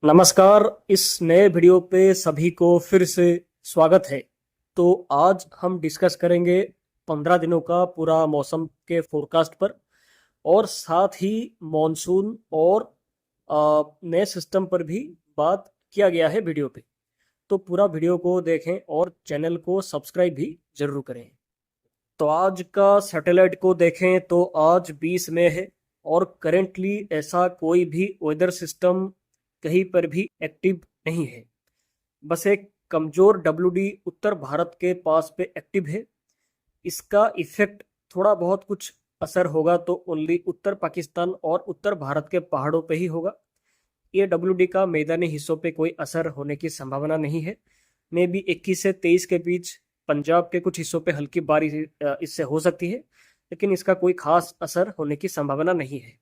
नमस्कार। इस नए वीडियो पे सभी को फिर से स्वागत है। तो आज हम डिस्कस करेंगे 15 दिनों का पूरा मौसम के फोरकास्ट पर, और साथ ही मॉनसून और नए सिस्टम पर भी बात किया गया है वीडियो पे। तो पूरा वीडियो को देखें और चैनल को सब्सक्राइब भी जरूर करें। तो आज का सैटेलाइट को देखें तो आज 20 मई है, और करेंटली ऐसा कोई भी वेदर सिस्टम कहीं पर भी एक्टिव नहीं है। बस एक कमजोर डब्ल्यूडी उत्तर भारत के पास पे एक्टिव है। इसका इफेक्ट थोड़ा बहुत कुछ असर होगा तो ओनली उत्तर पाकिस्तान और उत्तर भारत के पहाड़ों पे ही होगा। ये डब्ल्यूडी का मैदानी हिस्सों पे कोई असर होने की संभावना नहीं है। मे बी 21 से 23 के बीच पंजाब के कुछ हिस्सों पे हल्की बारिश इससे हो सकती है, लेकिन इसका कोई खास असर होने की संभावना नहीं है।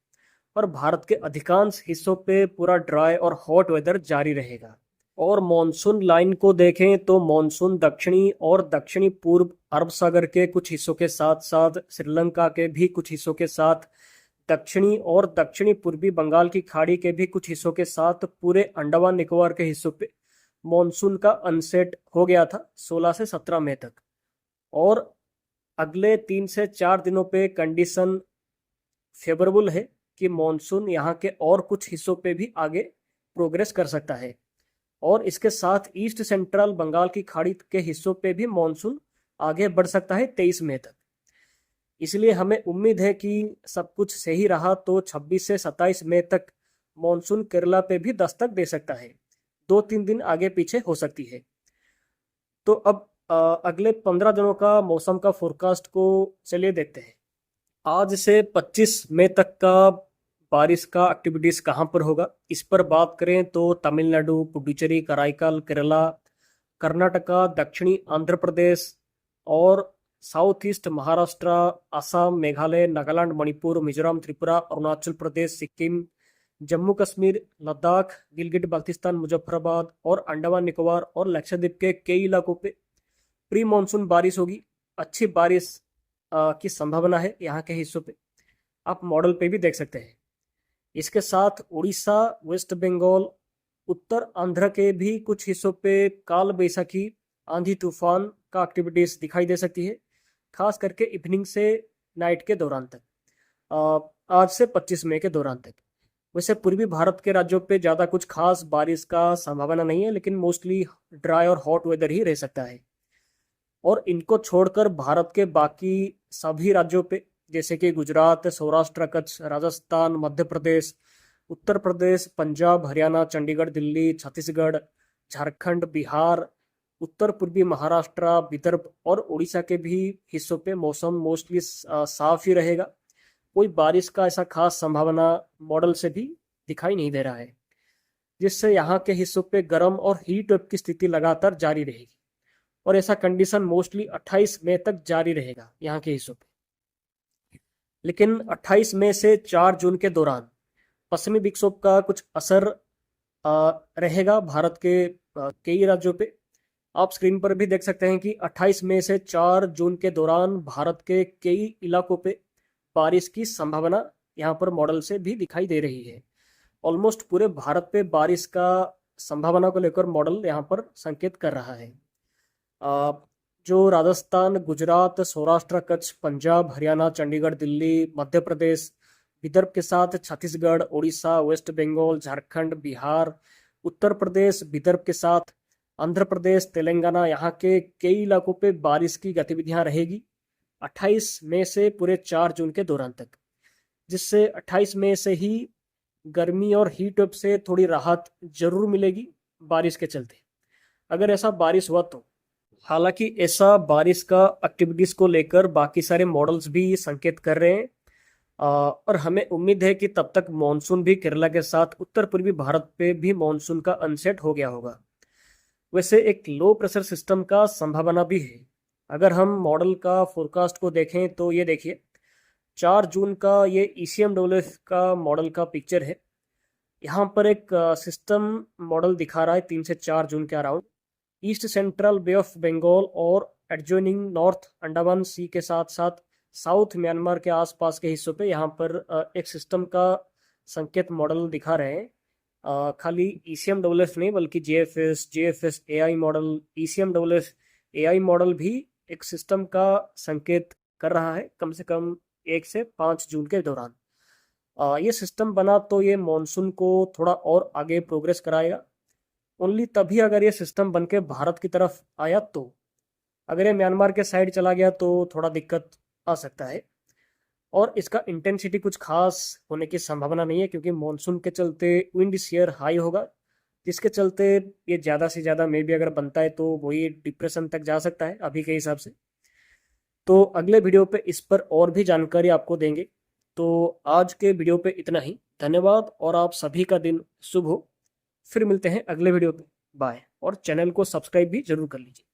और भारत के अधिकांश हिस्सों पे पूरा ड्राई और हॉट वेदर जारी रहेगा। और मॉनसून लाइन को देखें तो मॉनसून दक्षिणी और दक्षिणी पूर्व अरब सागर के कुछ हिस्सों के साथ साथ श्रीलंका के भी कुछ हिस्सों के साथ, दक्षिणी और दक्षिणी पूर्वी बंगाल की खाड़ी के भी कुछ हिस्सों के साथ पूरे अंडमान निकोबार के हिस्सों पे मॉनसून का अनसेट हो गया था 16 से 17 मई तक। और अगले 3 से 4 दिनों पे कंडीशन फेवरेबल है कि मॉनसून यहाँ के और कुछ हिस्सों पे भी आगे प्रोग्रेस कर सकता है। और इसके साथ ईस्ट सेंट्रल बंगाल की खाड़ी के हिस्सों पे भी मॉनसून आगे बढ़ सकता है 23 मई तक। इसलिए हमें उम्मीद है कि सब कुछ सही रहा तो 26 से 27 मई तक मॉनसून केरला पे भी दस्तक दे सकता है। 2-3 दिन आगे पीछे हो सकती है। तो अब अगले 15 दिनों का मौसम का फोरकास्ट को चलिए देखते हैं। आज से 25 मई तक का बारिश का एक्टिविटीज कहाँ पर होगा, इस पर बात करें तो तमिलनाडु, पुडुचेरी, कराईकल, केरला, कर्नाटका, दक्षिणी आंध्र प्रदेश और साउथ ईस्ट महाराष्ट्र, असम, मेघालय, नागालैंड, मणिपुर, मिजोरम, त्रिपुरा, अरुणाचल प्रदेश, सिक्किम, जम्मू कश्मीर, लद्दाख, गिलगिट बाल्तिस्तान, मुजफ्फराबाद और अंडमान निकोबार और लक्षद्वीप के कई इलाकों पे प्री मानसून बारिश होगी। अच्छी बारिश की संभावना है यहाँ के हिस्सों पे। आप मॉडल पे भी देख सकते हैं। इसके साथ उड़ीसा, वेस्ट बंगाल, उत्तर आंध्र के भी कुछ हिस्सों पे काल बैसाखी, आंधी तूफान का एक्टिविटीज दिखाई दे सकती है, खास करके इवनिंग से नाइट के दौरान तक, आज से 25 मई के दौरान तक। वैसे पूर्वी भारत के राज्यों पे ज़्यादा कुछ खास बारिश का संभावना नहीं है, लेकिन मोस्टली ड्राई और हॉट वेदर ही रह सकता है। और इनको छोड़कर भारत के बाकी सभी राज्यों पे, जैसे कि गुजरात, सौराष्ट्र, कच्छ, राजस्थान, मध्य प्रदेश, उत्तर प्रदेश, पंजाब, हरियाणा, चंडीगढ़, दिल्ली, छत्तीसगढ़, झारखंड, बिहार, उत्तर पूर्वी महाराष्ट्र, विदर्भ और उड़ीसा के भी हिस्सों पे मौसम मोस्टली साफ ही रहेगा। कोई बारिश का ऐसा खास संभावना मॉडल से भी दिखाई नहीं दे रहा है, जिससे यहाँ के हिस्सों पे गर्म और हीट वेव की स्थिति लगातार जारी रहेगी। और ऐसा कंडीशन मोस्टली 28 मई तक जारी रहेगा यहाँ के हिस्सों पे। लेकिन 28 मई से 4 जून के दौरान पश्चिमी विक्षोभ का कुछ असर रहेगा भारत के कई राज्यों पे। आप स्क्रीन पर भी देख सकते हैं कि 28 मई से 4 जून के दौरान भारत के कई इलाकों पे बारिश की संभावना यहाँ पर मॉडल से भी दिखाई दे रही है। ऑलमोस्ट पूरे भारत पे बारिश का संभावना को लेकर मॉडल यहाँ पर संकेत कर रहा है। जो राजस्थान, गुजरात, सौराष्ट्र, कच्छ, पंजाब, हरियाणा, चंडीगढ़, दिल्ली, मध्य प्रदेश, विदर्भ के साथ छत्तीसगढ़, उड़ीसा, वेस्ट बंगाल, झारखंड, बिहार, उत्तर प्रदेश, विदर्भ के साथ आंध्र प्रदेश, तेलंगाना, यहाँ के कई इलाकों पे बारिश की गतिविधियां रहेगी 28 मई से पूरे 4 जून के दौरान तक, जिससे 28 मई से ही गर्मी और हीट वेव से थोड़ी राहत जरूर मिलेगी बारिश के चलते, अगर ऐसा बारिश हुआ तो। हालांकि ऐसा बारिश का एक्टिविटीज को लेकर बाकी सारे मॉडल्स भी संकेत कर रहे हैं, और हमें उम्मीद है कि तब तक मॉनसून भी केरला के साथ उत्तर पूर्वी भारत पे भी मॉनसून का अनसेट हो गया होगा। वैसे एक लो प्रेशर सिस्टम का संभावना भी है। अगर हम मॉडल का फोरकास्ट को देखें तो ये देखिए, 4 जून का ये ECMWF का मॉडल का पिक्चर है। यहाँ पर एक सिस्टम मॉडल दिखा रहा है 3 से 4 जून के around east central bay of Bengal और एडजॉइनिंग नॉर्थ अंडमान सी के साथ साथ साउथ म्यांमार के आसपास के हिस्सों पे यहाँ पर एक सिस्टम का संकेत मॉडल दिखा रहे हैं खाली ECMSS नहीं बल्कि JFS AI model, ECMSS AI model भी एक सिस्टम का संकेत कर रहा है कम से कम 1 से 5 जून के दौरान। ये सिस्टम बना तो ये मॉनसून को थोड़ा और आगे प्रोग्रेस कराएगा। ओनली तभी अगर ये सिस्टम बन के भारत की तरफ आया तो। अगर ये म्यांमार के साइड चला गया तो थोड़ा दिक्कत आ सकता है। और इसका इंटेंसिटी कुछ खास होने की संभावना नहीं है क्योंकि मॉनसून के चलते विंड शेयर हाई होगा, जिसके चलते ये ज़्यादा से ज़्यादा मे भी अगर बनता है तो वही डिप्रेशन तक जा सकता है अभी के हिसाब से। तो अगले वीडियो पे इस पर और भी जानकारी आपको देंगे। तो आज के वीडियो पे इतना ही। धन्यवाद और आप सभी का दिन शुभ हो। फिर मिलते हैं अगले वीडियो पे। बाय। और चैनल को सब्सक्राइब भी जरूर कर लीजिए।